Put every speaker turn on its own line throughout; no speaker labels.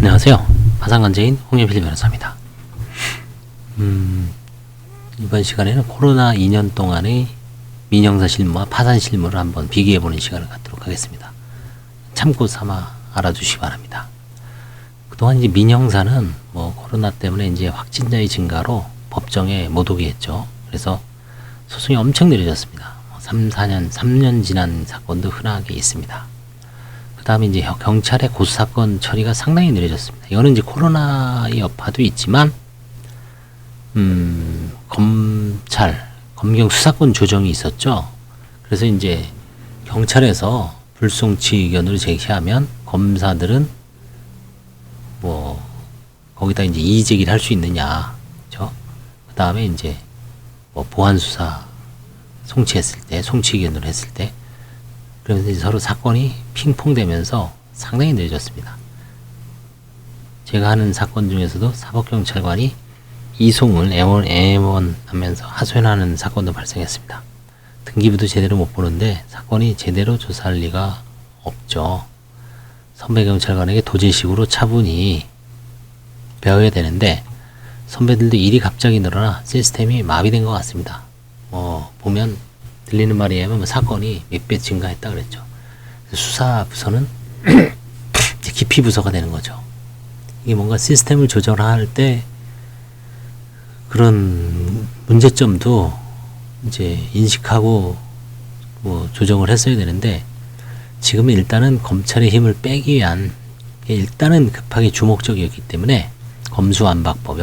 안녕하세요. 파산관제인 홍영필 변호사입니다. 이번 시간에는 코로나 2년 동안의 민형사 실무와 파산 실무를 한번 비교해보는 시간을 갖도록 하겠습니다. 참고 삼아 알아주시기 바랍니다. 그동안 이제 민형사는 코로나 때문에 이제 확진자의 증가로 법정에 못 오게 했죠. 그래서 소송이 엄청 느려졌습니다. 3년 지난 사건도 흔하게 있습니다. 그 다음에 이제 경찰의 고소사건 처리가 상당히 느려졌습니다. 이거는 이제 코로나의 여파도 있지만, 검경 수사권 조정이 있었죠. 그래서 이제 경찰에서 불송치 의견을 제기하면 검사들은 거기다 이제 이의 제기를 할 수 있느냐, 그죠? 그 다음에 이제 보완 수사 송치했을 때, 송치 의견을 했을 때, 그러면서 이제 서로 사건이 핑퐁되면서 상당히 늦어졌습니다. 제가 하는 사건 중에서도 사법경찰관이 이송을 애원하면서 하소연하는 사건도 발생했습니다. 등기부도 제대로 못 보는데 사건이 제대로 조사할 리가 없죠. 선배경찰관에게 도제식으로 차분히 배워야 되는데 선배들도 일이 갑자기 늘어나 시스템이 마비된 것 같습니다. 보면 들리는 말에 의하면 사건이 몇 배 증가했다 그랬죠. 수사부서는 기피 부서가 되는 거죠. 이게 뭔가 시스템을 조절할 때 그런 문제점도 이제 인식하고 조정을 했어야 되는데 지금은 일단은 검찰의 힘을 빼기 위한 일단은 급하게 주목적이었기 때문에 검수완박법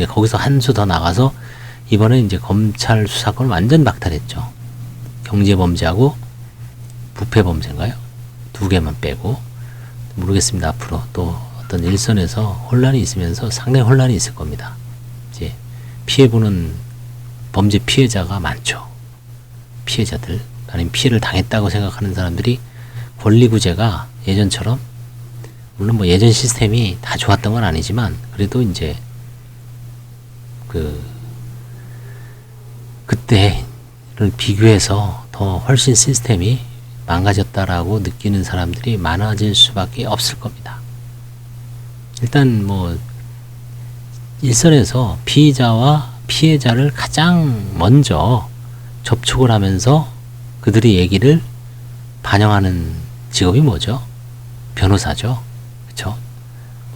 거기서 한 수 더 나가서 이번에 이제 검찰 수사권을 완전 박탈했죠. 경제범죄하고 부패범죄인가요? 두 개만 빼고 모르겠습니다. 앞으로 또 어떤 일선에서 혼란이 있으면서 상당히 혼란이 있을 겁니다. 이제 피해보는 범죄 피해자가 많죠. 피해자들 아니면 피해를 당했다고 생각하는 사람들이 권리구제가 예전처럼 물론 예전 시스템이 다 좋았던 건 아니지만 그래도 이제 그때를 비교해서 더 훨씬 시스템이 망가졌다라고 느끼는 사람들이 많아질 수밖에 없을 겁니다. 일단 일선에서 피의자와 피해자를 가장 먼저 접촉을 하면서 그들의 얘기를 반영하는 직업이 뭐죠? 변호사죠. 그쵸?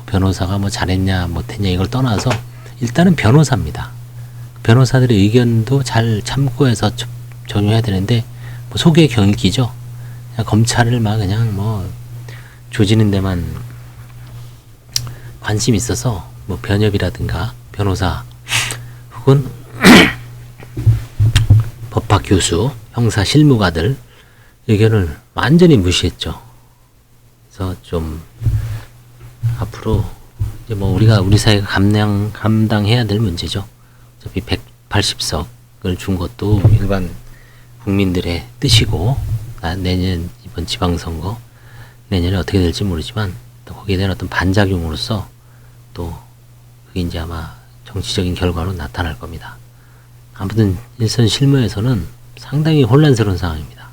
변호사가 잘했냐 못했냐 이걸 떠나서 일단은 변호사입니다. 변호사들의 의견도 잘 참고해서 적용해야 되는데 속의 경일기죠. 검찰을 그냥 조지는 데만 관심이 있어서 변협이라든가 변호사 혹은 법학 교수, 형사 실무가들 의견을 완전히 무시했죠. 그래서 좀 앞으로 이제 우리 사회가 감당해야 될 문제죠. 어차피 180석을 준 것도 일반 국민들의 뜻이고 내년 이번 지방선거 내년에 어떻게 될지 모르지만 또 거기에 대한 어떤 반작용으로서 또 그게 이제 아마 정치적인 결과로 나타날 겁니다. 아무튼 일선 실무에서는 상당히 혼란스러운 상황입니다.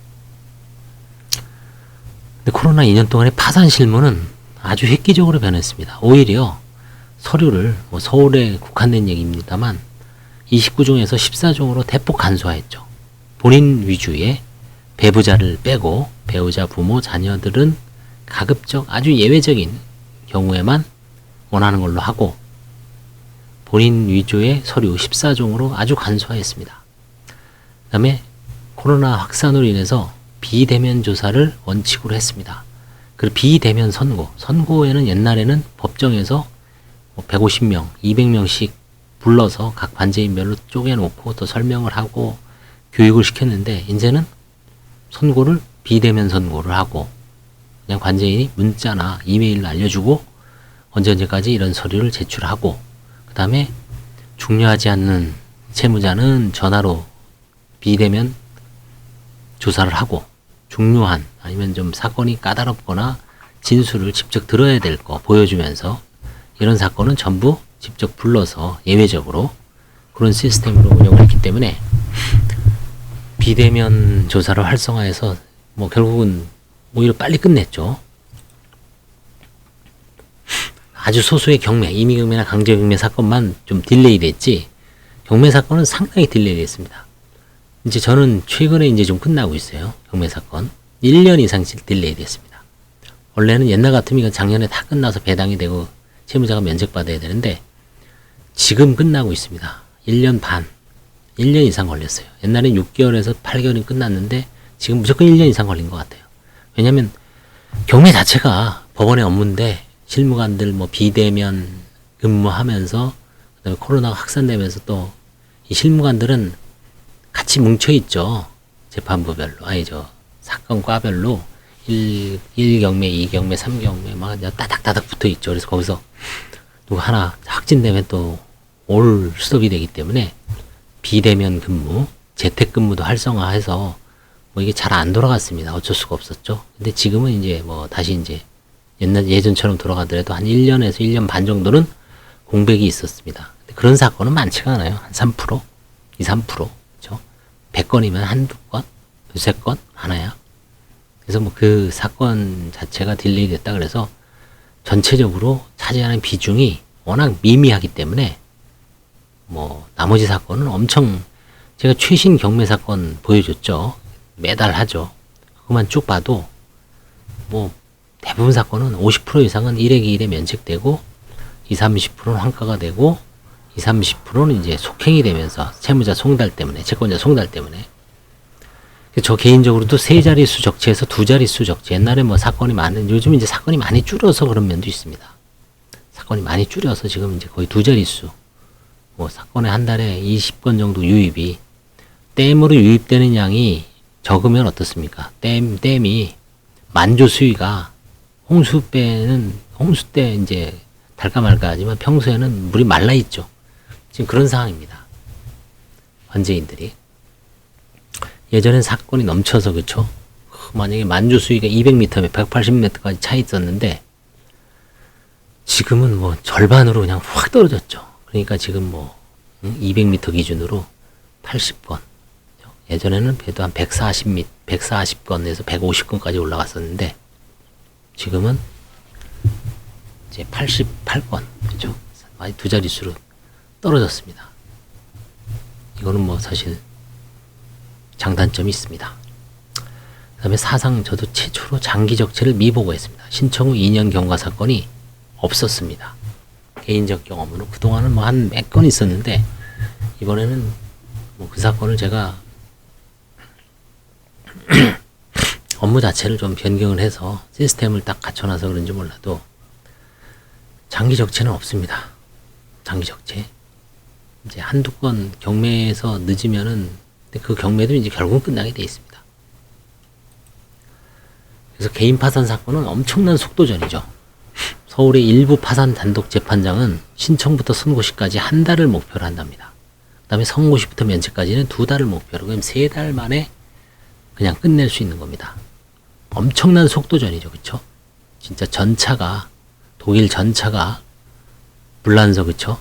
근데 코로나 2년 동안의 파산 실무는 아주 획기적으로 변했습니다. 오히려 서류를 서울에 국한된 얘기입니다만 29종에서 14종으로 대폭 간소화했죠. 본인 위주의 배부자를 빼고 배우자, 부모, 자녀들은 가급적 아주 예외적인 경우에만 원하는 걸로 하고 본인 위주의 서류 14종으로 아주 간소화했습니다. 그 다음에 코로나 확산으로 인해서 비대면 조사를 원칙으로 했습니다. 그리고 비대면 선고에는 옛날에는 법정에서 150명, 200명씩 불러서 각 관제인별로 쪼개놓고 또 설명을 하고 교육을 시켰는데 이제는 선고를 비대면 선고를 하고 그냥 관제인이 문자나 이메일로 알려주고 언제까지 이런 서류를 제출하고 그 다음에 중요하지 않는 채무자는 전화로 비대면 조사를 하고 중요한 아니면 좀 사건이 까다롭거나 진술을 직접 들어야 될 거 보여주면서 이런 사건은 전부 직접 불러서 예외적으로 그런 시스템으로 운영을 했기 때문에 비대면 조사를 활성화해서 결국은 오히려 빨리 끝냈죠. 아주 소수의 경매, 임의경매나 강제경매 사건만 좀 딜레이 됐지, 경매 사건은 상당히 딜레이 됐습니다. 이제 저는 최근에 이제 좀 끝나고 있어요. 경매 사건. 1년 이상 딜레이 됐습니다. 원래는 옛날 같으면 이건 작년에 다 끝나서 배당이 되고 채무자가 면책받아야 되는데 지금 끝나고 있습니다. 1년 반, 1년 이상 걸렸어요. 옛날엔 6개월에서 8개월이 끝났는데 지금 무조건 1년 이상 걸린 것 같아요. 왜냐면 경매 자체가 법원의 업무인데 실무관들 뭐 비대면 근무하면서 그다음에 코로나가 확산되면서 또 이 실무관들은 같이 뭉쳐있죠. 재판부별로, 사건 과별로 1경매, 2경매, 3경매 막 따닥따닥 붙어있죠. 그래서 거기서 누구 하나 확진되면 또 올 수업이 되기 때문에 비대면 근무, 재택근무도 활성화해서 뭐 이게 잘 안 돌아갔습니다. 어쩔 수가 없었죠. 근데 지금은 이제 뭐 다시 이제 예전처럼 돌아가더라도 한 1년에서 1년 반 정도는 공백이 있었습니다. 근데 그런 사건은 많지가 않아요. 한 3%, 2, 3%. 그죠? 100건이면 한두 건, 두세 건 하나야. 그래서 뭐 그 사건 자체가 딜레이 됐다 그래서 전체적으로 차지하는 비중이 워낙 미미하기 때문에 뭐 나머지 사건은 엄청, 제가 최신 경매 사건 보여줬죠. 매달 하죠. 그것만 쭉 봐도 뭐 대부분 사건은 50% 이상은 1회 2일에 면책되고 20, 30%는 환가가 되고 20, 30%는 이제 속행이 되면서 채무자 송달 때문에, 채권자 송달 때문에. 저 개인적으로도 세 자릿수 적재에서 두 자릿수 적재. 옛날에 뭐 사건이 많은, 요즘 이제 사건이 많이 줄어서 그런 면도 있습니다. 사건이 많이 줄여서 지금 이제 거의 두 자릿수. 뭐 사건에 한 달에 20건 정도 유입이, 댐으로 유입되는 양이 적으면 어떻습니까? 댐이 만조 수위가 홍수 때 이제 달까 말까 하지만 평소에는 물이 말라 있죠. 지금 그런 상황입니다. 관제인들이. 예전엔 사건이 넘쳐서, 그쵸? 만약에 만조 수위가 200m면 180m까지 차 있었는데 지금은 뭐 절반으로 그냥 확 떨어졌죠. 그러니까 지금 뭐 200m 기준으로 80건. 예전에는 그래도 한 140건에서 150건까지 올라갔었는데 지금은 이제 88건, 그죠? 많이 두 자릿수로 떨어졌습니다. 이거는 뭐 사실 장단점이 있습니다. 그 다음에 사상 저도 최초로 장기 적체를 미보고했습니다. 신청 후 2년 경과 사건이 없었습니다. 개인적 경험으로 그동안은 뭐 한 몇 건 있었는데 이번에는 뭐 그 사건을 제가 업무 자체를 좀 변경을 해서 시스템을 딱 갖춰놔서 그런지 몰라도 장기 적체는 없습니다. 장기 적체. 이제 한두 건 경매에서 늦으면은 그 경매도 이제 결국은 끝나게 돼 있습니다. 그래서 개인 파산 사건은 엄청난 속도전이죠. 서울의 일부 파산 단독 재판장은 신청부터 선고시까지 한 달을 목표로 한답니다. 그 다음에 선고시부터 면책까지는 2달을 목표로, 그럼 3달 만에 그냥 끝낼 수 있는 겁니다. 엄청난 속도전이죠. 그쵸? 진짜 전차가, 독일 전차가 불란서, 그쵸?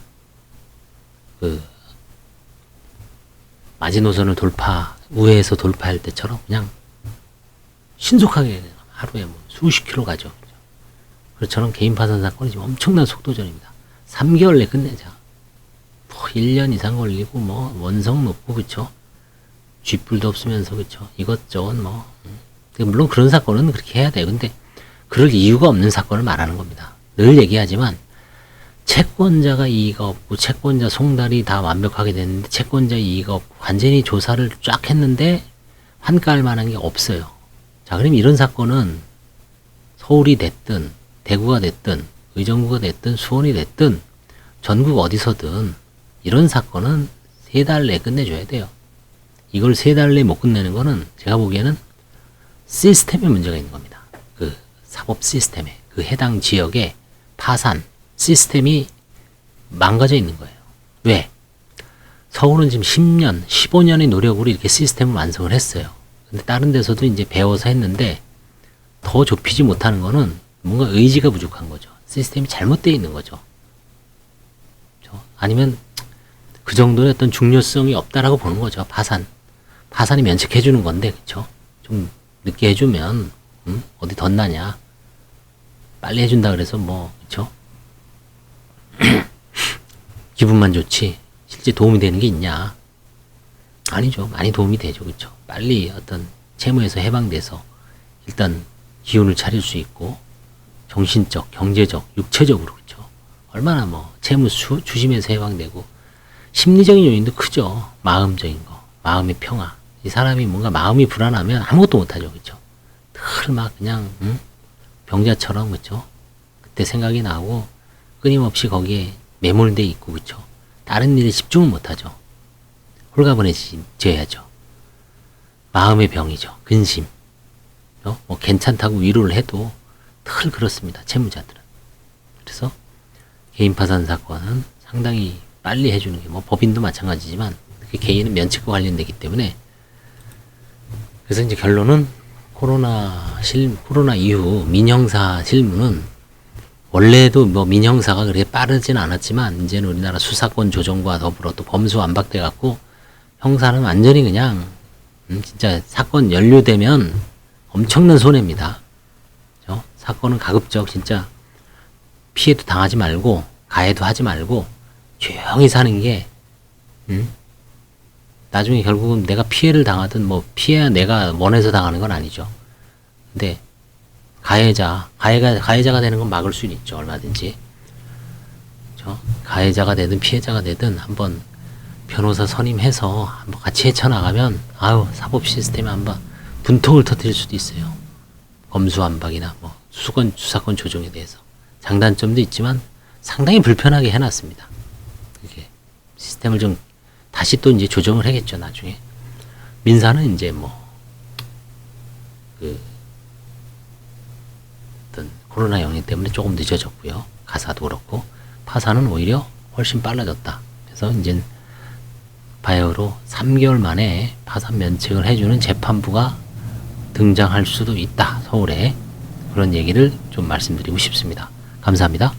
마지노선을 우회해서 돌파할 때처럼 그냥 신속하게 하루에 뭐 수십 킬로 가죠. 그렇처럼 개인 파산 사건이 지금 엄청난 속도전입니다. 3개월 내 끝내자. 뭐 1년 이상 걸리고 뭐 원성 높고, 그쵸? 쥐뿔도 없으면서, 그쵸? 이것저것 뭐. 물론 그런 사건은 그렇게 해야 돼요. 근데 그럴 이유가 없는 사건을 말하는 겁니다. 늘 얘기하지만 채권자가 이의가 없고 채권자 송달이 다 완벽하게 됐는데 채권자 이의가 없고 완전히 조사를 쫙 했는데 환가할 만한 게 없어요. 자, 그럼 이런 사건은 서울이 됐든 대구가 됐든 의정부가 됐든 수원이 됐든 전국 어디서든 이런 사건은 3달 내에 끝내줘야 돼요. 이걸 3달 내에 못 끝내는 거는 제가 보기에는 시스템에 문제가 있는 겁니다. 그 사법 시스템에, 그 해당 지역의 파산 시스템이 망가져 있는 거예요. 왜? 서울은 지금 10년, 15년의 노력으로 이렇게 시스템을 완성을 했어요. 근데 다른 데서도 이제 배워서 했는데 더 좁히지 못하는 거는 뭔가 의지가 부족한 거죠. 시스템이 잘못되어 있는 거죠. 아니면 그 정도의 어떤 중요성이 없다라고 보는 거죠. 파산이 면책해 주는 건데, 그쵸? 좀 늦게 해주면 어디 덧나냐? 빨리 해준다 그래서 뭐, 그쵸? 기분만 좋지 실제 도움이 되는 게 있냐? 아니죠. 많이 도움이 되죠. 그렇죠? 빨리 어떤 채무에서 해방돼서 일단 기운을 차릴 수 있고 정신적, 경제적, 육체적으로 그렇죠? 얼마나 뭐 채무 주심에서 해방되고 심리적인 요인도 크죠. 마음적인 거, 마음의 평화. 이 사람이 뭔가 마음이 불안하면 아무것도 못하죠. 그렇죠? 늘 막 그냥 병자처럼 그렇죠? 그때 생각이 나고 끊임없이 거기에 매몰돼 있고 그렇죠? 다른 일에 집중을 못하죠. 홀가분해져야죠. 마음의 병이죠. 근심. 뭐 괜찮다고 위로를 해도 늘 그렇습니다. 채무자들은. 그래서 개인 파산 사건은 상당히 빨리 해주는 게 뭐 법인도 마찬가지지만 개인은 면책과 관련되기 때문에 그래서 이제 결론은 코로나 이후 민형사 실무는 원래도 뭐 민형사가 그렇게 빠르진 않았지만 이제는 우리나라 수사권 조정과 더불어 또 범수 완박돼 갖고 형사는 완전히 그냥 진짜 사건 연루되면 엄청난 손해입니다. 그렇죠? 사건은 가급적 진짜 피해도 당하지 말고 가해도 하지 말고 조용히 사는 게 나중에 결국은 내가 피해를 당하든 뭐 피해야 내가 원해서 당하는 건 아니죠. 근데 가해자가 되는 건 막을 수는 있죠. 얼마든지. 그렇죠? 가해자가 되든 피해자가 되든 한번 변호사 선임해서 한번 같이 헤쳐나가면 사법 시스템에 한번 분통을 터뜨릴 수도 있어요. 검수완박이나 뭐 수사권 조정에 대해서 장단점도 있지만 상당히 불편하게 해놨습니다. 이게 시스템을 좀 다시 또 이제 조정을 하겠죠. 나중에 민사는 이제 어떤 코로나 영향 때문에 조금 늦어졌고요. 가사도 그렇고 파산은 오히려 훨씬 빨라졌다. 그래서 이제 바이오로 3개월 만에 파산 면책을 해주는 재판부가 등장할 수도 있다. 서울에. 그런 얘기를 좀 말씀드리고 싶습니다. 감사합니다.